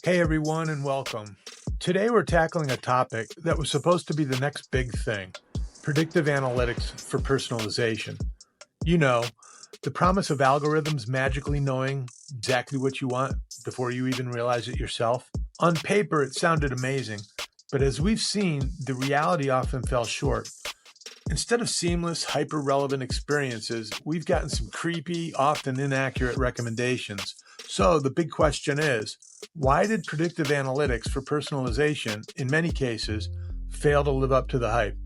Hey everyone, and welcome. Today we're tackling a topic that was supposed to be the next big thing: predictive analytics for personalization. You know, the promise of algorithms magically knowing exactly what you want before you even realize it yourself. On paper, it sounded amazing, but as we've seen, the reality often fell short. Instead of seamless, hyper-relevant experiences, we've gotten some creepy, often inaccurate recommendations. So the big question is, why did predictive analytics for personalization, in many cases, fail to live up to the hype?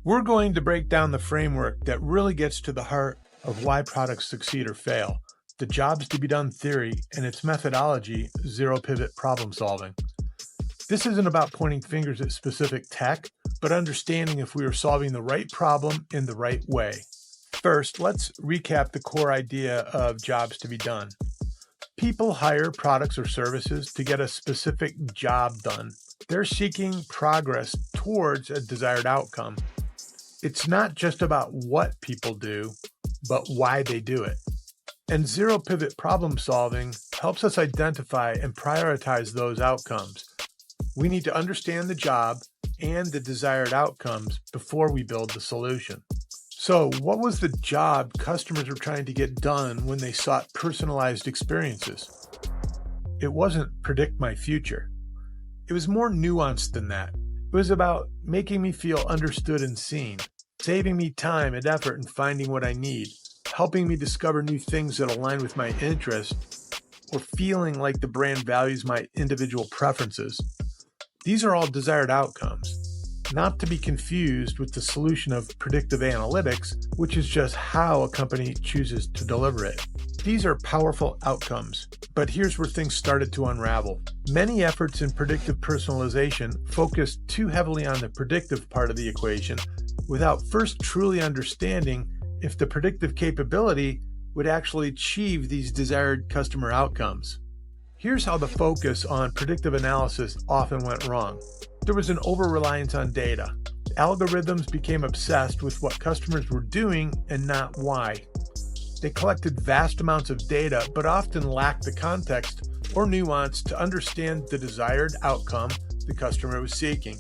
We're going to break down the framework that really gets to the heart of why products succeed or fail, the jobs to be done theory and its methodology, zero pivot problem solving. This isn't about pointing fingers at specific tech, but understanding if we are solving the right problem in the right way. First, let's recap the core idea of jobs to be done. People hire products or services to get a specific job done. They're seeking progress towards a desired outcome. It's not just about what people do, but why they do it. And zero pivot problem solving helps us identify and prioritize those outcomes. We need to understand the job and the desired outcomes before we build the solution. So, what was the job customers were trying to get done when they sought personalized experiences? It wasn't predict my future. It was more nuanced than that. It was about making me feel understood and seen, saving me time and effort in finding what I need, helping me discover new things that align with my interests, or feeling like the brand values my individual preferences. These are all desired outcomes, not to be confused with the solution of predictive analytics, which is just how a company chooses to deliver it. These are powerful outcomes, but here's where things started to unravel. Many efforts in predictive personalization focused too heavily on the predictive part of the equation without first truly understanding if the predictive capability would actually achieve these desired customer outcomes. Here's how the focus on predictive analysis often went wrong. There was an over-reliance on data. Algorithms became obsessed with what customers were doing and not why. They collected vast amounts of data, but often lacked the context or nuance to understand the desired outcome the customer was seeking.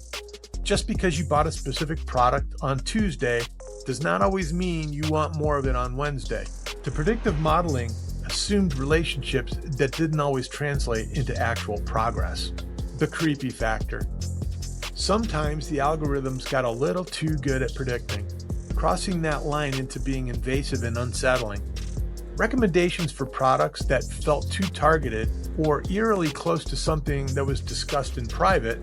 Just because you bought a specific product on Tuesday does not always mean you want more of it on Wednesday. The predictive modeling assumed relationships that didn't always translate into actual progress. The creepy factor. Sometimes the algorithms got a little too good at predicting, crossing that line into being invasive and unsettling. Recommendations for products that felt too targeted or eerily close to something that was discussed in private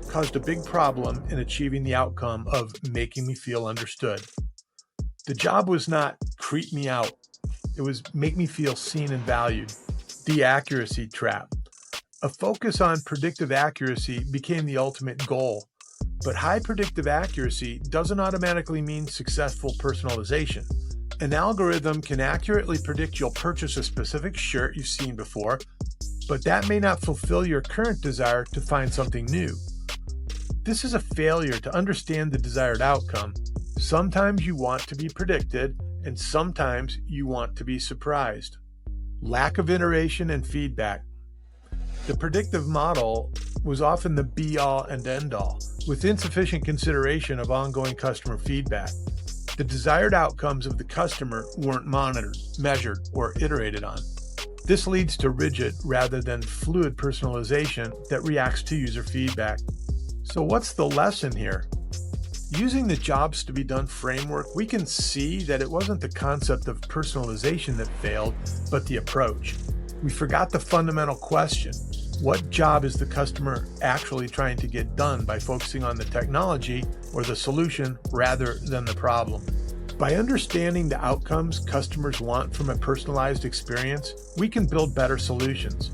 caused a big problem in achieving the outcome of making me feel understood. The job was not creep me out. It was make me feel seen and valued. The accuracy trap. A focus on predictive accuracy became the ultimate goal, but high predictive accuracy doesn't automatically mean successful personalization. An algorithm can accurately predict you'll purchase a specific shirt you've seen before, but that may not fulfill your current desire to find something new. This is a failure to understand the desired outcome. Sometimes you want to be predicted, and sometimes you want to be surprised. Lack of iteration and feedback. The predictive model was often the be-all and end-all, with insufficient consideration of ongoing customer feedback. The desired outcomes of the customer weren't monitored, measured, or iterated on. This leads to rigid rather than fluid personalization that reacts to user feedback. So what's the lesson here? Using the jobs to be done framework, we can see that it wasn't the concept of personalization that failed, but the approach. We forgot the fundamental question: what job is the customer actually trying to get done by focusing on the technology or the solution rather than the problem? By understanding the outcomes customers want from a personalized experience, we can build better solutions.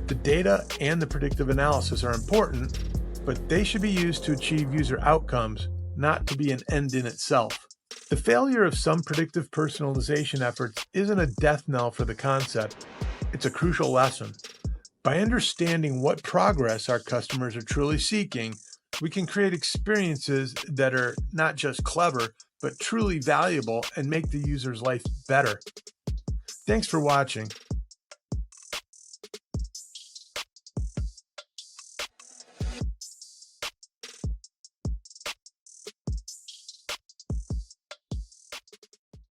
The data and the predictive analysis are important, but they should be used to achieve user outcomes, not to be an end in itself. The failure of some predictive personalization efforts isn't a death knell for the concept. It's a crucial lesson. By understanding what progress our customers are truly seeking, we can create experiences that are not just clever, but truly valuable and make the user's life better. Thanks for watching.